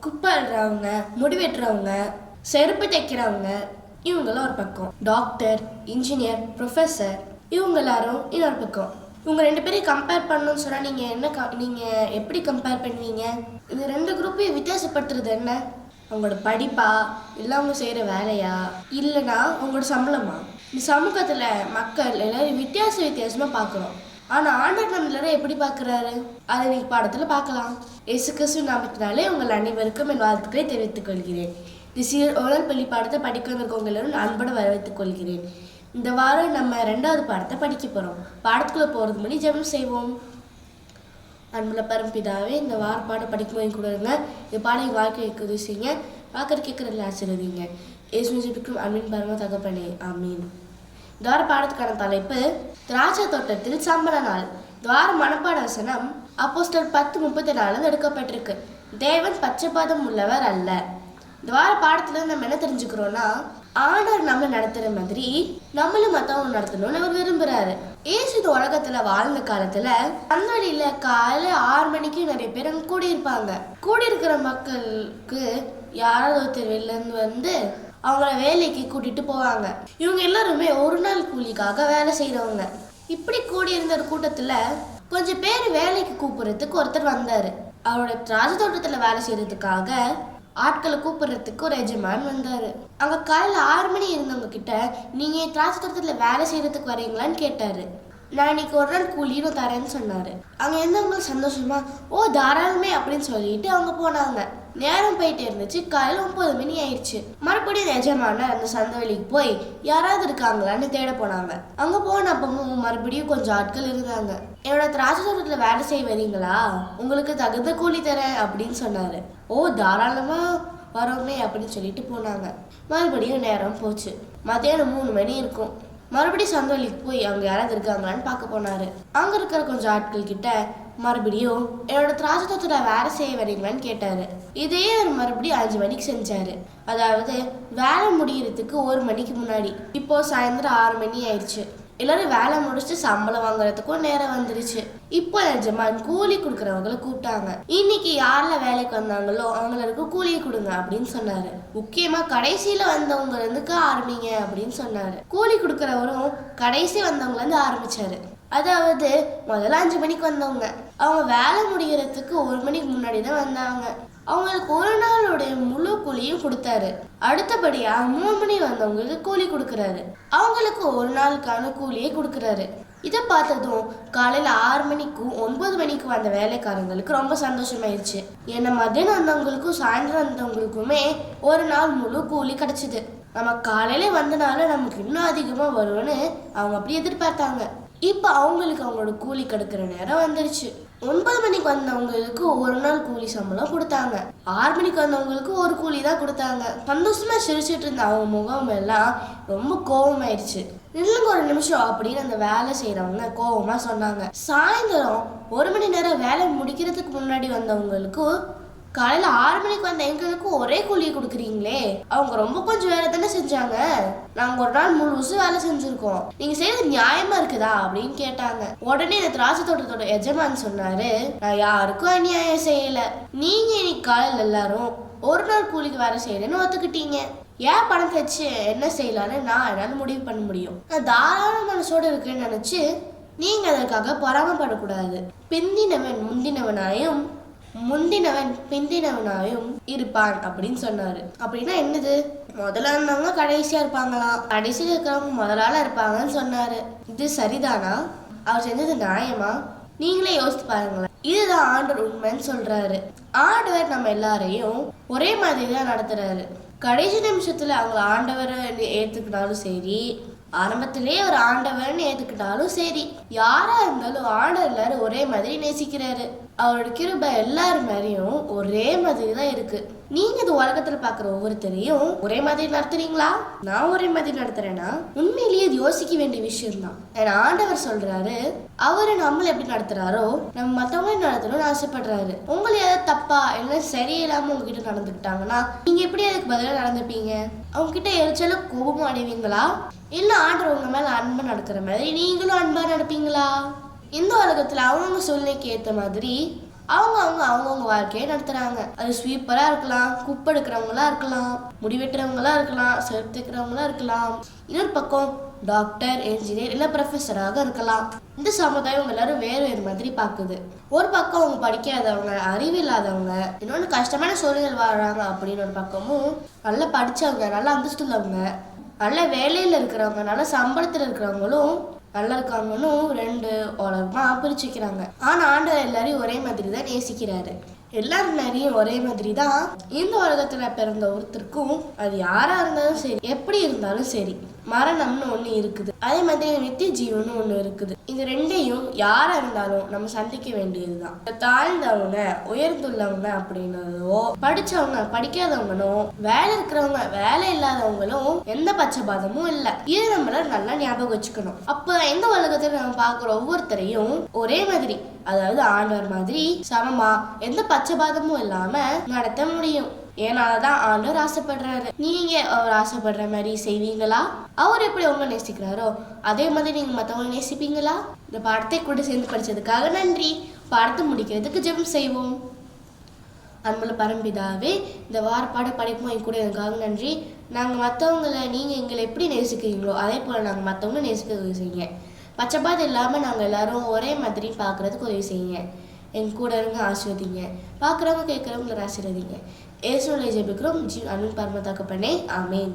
குப்பை அள்ளுறவங்க, முடி வெட்டுறவங்க, செருப்பு தைக்கிறவங்க, இவங்களாம் ஒரு பக்கம். டாக்டர், இன்ஜினியர், ப்ரொஃபஸர், இவங்க எல்லாரும் இன்னொரு பக்கம். இவங்க 2 பேரையும் கம்பேர் பண்ணணும்னு சொன்னால் நீங்கள் எப்படி கம்பேர் பண்ணுவீங்க? இந்த 2 குரூப்பையும் வித்தியாசப்படுத்துறது என்ன? அவங்களோட படிப்பா, இல்லை அவங்க செய்கிற வேலையா, இல்லைன்னா அவங்களோட சம்பளமா? இந்த சமூகத்தில் மக்கள் எல்லாரும் வித்தியாசமாக பார்க்குறோம். ஆனால் ஆண்டவர் நம்ம எல்லாரும் எப்படி பார்க்குறாரு? அதை நீங்கள் பாடத்தில் பார்க்கலாம். இயேசு கிறிஸ்து நாமத்தினாலே உங்கள் அனைவருக்கும் என் வாழ்த்துக்களை தெரிவித்துக் கொள்கிறேன். இந்த ஓலல் பள்ளி பாடத்தை படிக்க வந்திருக்கவங்க எல்லாரும் நான் அன்போடு வரவேற்றுக் கொள்கிறேன். இந்த வாரம் நம்ம 2வது பாடத்தை படிக்க போகிறோம். பாடத்துக்குள்ளே போகிறதுக்கு முன்னாடி ஜெபம் செய்வோம். அன்புள்ள பரம்பிதாவே, இந்த வார பாடம் படிக்கும்போது கொடுங்க. இந்த பாடம் எங்கள் வாழ்க்கைக்கு உதவி செய்யுங்க. பார்க்குற கேட்குறதுல ஆசிரியங்க. ஏசுக்கும் அன்பின் பரம தகப்பனே, ஆமீன். துவார பாடத்துக்கான தலைப்பு திராட்சை தோட்டத்தில் சம்பள நாள். துவார மனப்பாட வசனம் அப்போஸ்தலர் 10:34 எடுக்கப்பட்டிருக்கு. தேவன் பட்சபாதம் உள்ளவர் அல்ல. துவார பாடத்துல நம்ம என்ன தெரிஞ்சுக்கிறோம்னா, ஆண்டவர் நம்மளை நடத்துற மாதிரி நம்மளும் மற்றவங்க நடத்தணும்னு அவர் விரும்புறாரு. ஏசு இந்த உலகத்துல வாழ்ந்த காலத்துல பன்வழியில காலை 6 மணிக்கு நிறைய பேர் அங்க கூடியிருப்பாங்க. கூடியிருக்கிற மக்களுக்கு யாராவது ஒருத்தர் வெளில இருந்து வந்து அவங்கள வேலைக்கு கூட்டிட்டு போவாங்க. இவங்க எல்லாருமே ஒரு நாள் கூலிக்காக வேலை செய்யறவங்க. இப்படி கூடியிருந்த ஒரு கூட்டத்துல கொஞ்சம் பேர் வேலைக்கு கூப்பிடுறதுக்கு ஒருத்தர் வந்தாரு. அவரோட திராட்சை தோட்டத்துல வேலை செய்யறதுக்காக ஆட்களை கூப்பிடுறதுக்கு ஒரு எஜமான் வந்தாரு. அங்க காலையில் 6 மணி இருந்தவங்க கிட்ட, நீங்க திராட்சை தோட்டத்துல வேலை செய்யறதுக்கு வரீங்களான்னு கேட்டாரு. நான் இன்னைக்கு ஒரு நாள் கூலின்னு தரேன்னு சொன்னாரு. அங்க இருந்தவங்க சந்தோஷமா ஓ தாராளமே அப்படின்னு சொல்லிட்டு அவங்க போனாங்க. நேரம் போயிட்டே இருந்துச்சு. காலையில் 9 மணி ஆயிடுச்சு. மறுபடியும் எஜமான அந்த சந்தவெளிக்கு போய் யாராவது இருக்காங்களான்னு தேட போனாங்க. அங்க போனப்பவும் மறுபடியும் கொஞ்சம் ஆட்கள் இருந்தாங்க. என்னோட திராட்சை தோட்டத்துல வேலை செய்ய வரீங்களா, உங்களுக்கு தகுந்த கூலி தரேன் அப்படின்னு சொன்னாரு. ஓ தாராளமா வரோமே அப்படின்னு சொல்லிட்டு போனாங்க. மறுபடியும் நேரம் போச்சு. மத்தியானம் 3 மணி இருக்கும். மறுபடியும் சந்தோலிக்கு போய் அவங்க யாராவது இருக்காங்களான்னு பார்க்க போனாரு. அங்க இருக்கிற கொஞ்சம் ஆட்கள் கிட்ட மறுபடியும் என்னோட திராட்சை தோட்டத்துல வேலை செய்ய வரீங்களான்னு கேட்டாரு. இதே ஒரு மறுபடியும் 5 மணிக்கு செஞ்சாரு. அதாவது வேலை முடியறதுக்கு 1 மணிக்கு முன்னாடி. இப்போ சாயந்தரம் 6 மணி ஆயிடுச்சு. எல்லாரும் வேலை முடிச்சுட்டு சம்பளம் வாங்குறதுக்கும் நேரம் வந்துருச்சு. இப்போ எஜமான் கூலி கொடுக்குறவங்களை கூப்பிட்டாங்க. இன்னைக்கு யாரெல்லாம் வேலைக்கு வந்தாங்களோ அவங்களுக்கு கூலியை கொடுங்க அப்படின்னு சொன்னாரு. முக்கியமா கடைசியில வந்தவங்க இருந்துக்கு ஆரம்பிங்க அப்படின்னு சொன்னாரு. கூலி கொடுக்குறவரும் கடைசி வந்தவங்கள இருந்து ஆரம்பிச்சாரு. அதாவது முதல்ல 5 மணிக்கு வந்தவங்க அவங்க வேலை முடிகிறதுக்கு 1 மணிக்கு முன்னாடி தான் வந்தாங்க. அவங்களுக்கு ஒரு நாளுடைய முழு கூலியும் கொடுத்தாரு. அடுத்தபடியா 3 மணி வந்தவங்களுக்கு கூலி கொடுக்கறாரு. அவங்களுக்கு ஒரு நாளுக்கான கூலியை கொடுக்கறாரு. இதை பார்த்ததும் காலையில 6 மணிக்கும் 9 மணிக்கு வந்த வேலைக்காரங்களுக்கு ரொம்ப சந்தோஷமாயிருச்சு. ஏன்னா மதியம் வந்தவங்களுக்கும் சாயந்தரம் வந்தவங்களுக்குமே ஒரு நாள் முழு கூலி கிடைச்சிது. நம்ம காலையில வந்தனால நமக்கு இன்னும் அதிகமா வரும்னு அவங்க அப்படி எதிர்பார்த்தாங்க. இப்ப அவங்களுக்கு அவங்களோட கூலி கிடைக்கிற நேரம் வந்துருச்சு. 9 மணிக்கு வந்தவங்களுக்கு ஒரு நாள் கூலி சம்பளம் கொடுத்தாங்க. 6 மணிக்கு வந்தவங்களுக்கு ஒரு கூலி தான் கொடுத்தாங்க. சந்தோஷமா சிரிச்சுட்டு இருந்த அவங்க முகம் எல்லாம் ரொம்ப கோபமாயிருச்சு. நில்லுங்க ஒரு நிமிஷம் அப்படின்னு அந்த வேலை செய்யறவங்க கோபமா சொன்னாங்க. சாயந்தரம் 1 மணி நேரம் வேலை முடிக்கிறதுக்கு முன்னாடி வந்தவங்களுக்கு காலையில 6 மணிக்கு வந்த எங்களுக்கு ஒரே கூலியை கொடுக்குறீங்களே, அவங்க ரொம்ப கொஞ்சம் வேலை தானே செஞ்சாங்க, நாங்க ஒரு நாள் முழுசும் வேலை செஞ்சிருக்கோம், நீங்க செய்யறது நியாயமா இருக்குதா அப்படின்னு கேட்டாங்க. உடனே இந்த திராட்சை தோட்டத்தோட எஜமான் சொன்னாரு, நான் யாருக்கும் அநியாயம் செய்யல, நீங்க இன்னைக்கு காலையில எல்லாரும் ஒரு நாள் கூலிக்கு வேலை செய்யணும்னு ஒத்துக்கிட்டீங்க. ஏன் பணத்தை வச்சு என்ன செய்யலான்னு நான் என்னால முடிவு பண்ண முடியும். நான் தாராள மனசோட இருக்குன்னு நினைச்சு நீங்க அதற்காக பொறாமப்படக்கூடாது. பிந்தினவன் முந்தினவனாயும் முந்தினவன் பிந்தினவனாயும் இருப்பான் அப்படின்னு சொன்னாரு. அப்படின்னா என்னது? முதல்ல இருந்தவங்க கடைசியா இருப்பாங்களாம், கடைசியில் இருக்கிறவங்க முதலால இருப்பாங்கன்னு சொன்னாரு. இது சரிதானா? அவர் செஞ்சது நியாயமா? நீங்களே யோசித்து பாருங்களேன். இதுதான் ஆண்டவர் உண்மைன்னு சொல்றாரு. ஆண்டவர் நம்ம எல்லாரையும் ஒரே மாதிரி தான் நடத்துறாரு. கடைசி நிமிஷத்துல அவங்க ஆண்டவரை ஏத்துக்கிட்டாலும் சரி, ஆரம்பத்திலே ஒரு ஆண்டவர்னு ஏத்துக்கிட்டாலும் சரி, யாரா இருந்தாலும் ஆண்டவர் எல்லாரும் ஒரே மாதிரி நேசிக்கிறாரு. அவரோட கிருபை எல்லாரும் மாதிரியும் ஒரே மாதிரி தான் இருக்கு. நீங்க இந்த உலகத்துல பாக்குற ஒவ்வொருத்தரையும் ஒரே மாதிரி நடத்துறீங்களா? நான் ஒரே மாதிரி நடத்துறேன்னா உண்மையிலேயே இது யோசிக்க வேண்டிய விஷயம் தான். ஏன்னா ஆண்டவர் சொல்றாரு, அவரு நம்மள எப்படி நடத்துறாரோ நம்ம மத்தவங்க நடத்தணும்னு ஆசைப்படுறாரு. உங்களை ஏதாவது தப்பா இல்லை சரியில்லாம உங்ககிட்ட நடந்துக்கிட்டாங்கன்னா நீங்க எப்படி அதுக்கு பதிலாக நடந்துப்பீங்க? அவங்க கிட்ட எரிச்சாலும் கோபம் அடைவீங்களா, இல்ல ஆண்டவர் உங்க மேல அன்பா நடக்கிற மாதிரி நீங்களும் அன்பா நடப்பீங்களா? இந்த உலகத்துல அவங்க சூழ்நிலைக்கு ஏற்ற மாதிரி அவங்கவுங்க வாழ்க்கையை நடத்துறாங்க. அது ஸ்வீப்பரா இருக்கலாம், குப்பை எடுக்கிறவங்களா இருக்கலாம், முடி வெட்டுறவங்களா இருக்கலாம், செருப்பு தைக்கிறவங்களா இருக்கலாம். இன்னொரு பக்கம் டாக்டர், என்ஜினியர் இல்லை ப்ரொஃபஸராக இருக்கலாம். இந்த சமுதாயம் எல்லாரும் வேறு வேறு மாதிரி பார்க்குது. ஒரு பக்கம் அவங்க படிக்காதவங்க, அறிவில்லாதவங்க, இன்னொன்று கஷ்டமான சூழ்நிலை வாழ்றாங்க அப்படின்னு ஒரு பக்கமும் நல்லா படித்தவங்க, நல்ல அந்தஸ்து உள்ளவங்க, நல்ல வேலையில் இருக்கிறவங்க, நல்ல சம்பளத்தில் இருக்கிறவங்களும் நல்லா இருக்காங்கன்னு ரெண்டு உலகமா பிரிச்சுக்கிறாங்க. ஆனா ஆண்டவர் எல்லாரையும் ஒரே மாதிரி தான் நேசிக்கிறாரு. எல்லாரும் ஒரே மாதிரி தான். இந்த உலகத்துல பிறந்த ஒருத்தருக்கும் அது யாரா இருந்தாலும் சரி, எப்படி இருந்தாலும் சரி, மரணம்னு ஒண்ணு இருக்குது, அதே மாதிரி நித்திய ஜீவனும் ஒண்ணு இருக்குது. இது ரெண்டையும் யாரா இருந்தாலும் நம்ம சந்திக்க வேண்டியதுதான். தாழ்ந்தவங்க, உயர்ந்துள்ளவங்க அப்படின்னதோ, படிச்சவங்க, படிக்காதவங்களும், வேலை இருக்கிறவங்க, வேலை இல்லாதவங்களும் எந்த பட்சபாதமும் இல்லை. இது நம்மள நல்லா ஞாபகம் வச்சுக்கணும். அப்ப இந்த உலகத்துல நம்ம பார்க்குற ஒவ்வொருத்தரையும் ஒரே மாதிரி, அதாவது ஆண்டவர் மாதிரி சமமா எந்த பட்சபாதமும் இல்லாம நடத்த முடியும். ஏனாலதான் ஆண்டவர் ஆசைப்படுறாரு. நீங்க அவர் ஆசைப்படுற மாதிரி செய்வீங்களா? அவர் எப்படி உங்களை நேசிக்கிறாரோ அதே மாதிரி நீங்க மற்றவங்களை நேசிப்பீங்களா? இந்த பாடத்தை கூட சேர்ந்து படிச்சதுக்காக நன்றி. பாடத்தை முடிக்கிறதுக்கு ஜெபம் செய்வோம். அன்புள்ள பரம்பிதாவே, இந்த வாரப்பாடு படிப்போம் என் கூட எனக்காக நன்றி. நாங்கள் மற்றவங்களை நீங்கள் எங்களை எப்படி நேசிக்கிறீங்களோ அதே போல் நாங்கள் மற்றவங்களை நேசிக்க உதவி செய்யுங்க. பச்சைப்பாது இல்லாமல் நாங்கள் எல்லாரும் ஒரே மாதிரி பார்க்குறதுக்கு உதவி செய்யுங்க. என் கூட இருங்க, ஆசீர்வதிங்க. பார்க்குறவங்க கேட்குறவங்களை ஆசீர்வதிங்க. ஏசுவிலே ஜெபிக்கிறோம், அன்பு பரம தகப்பனே, ஆமேன்.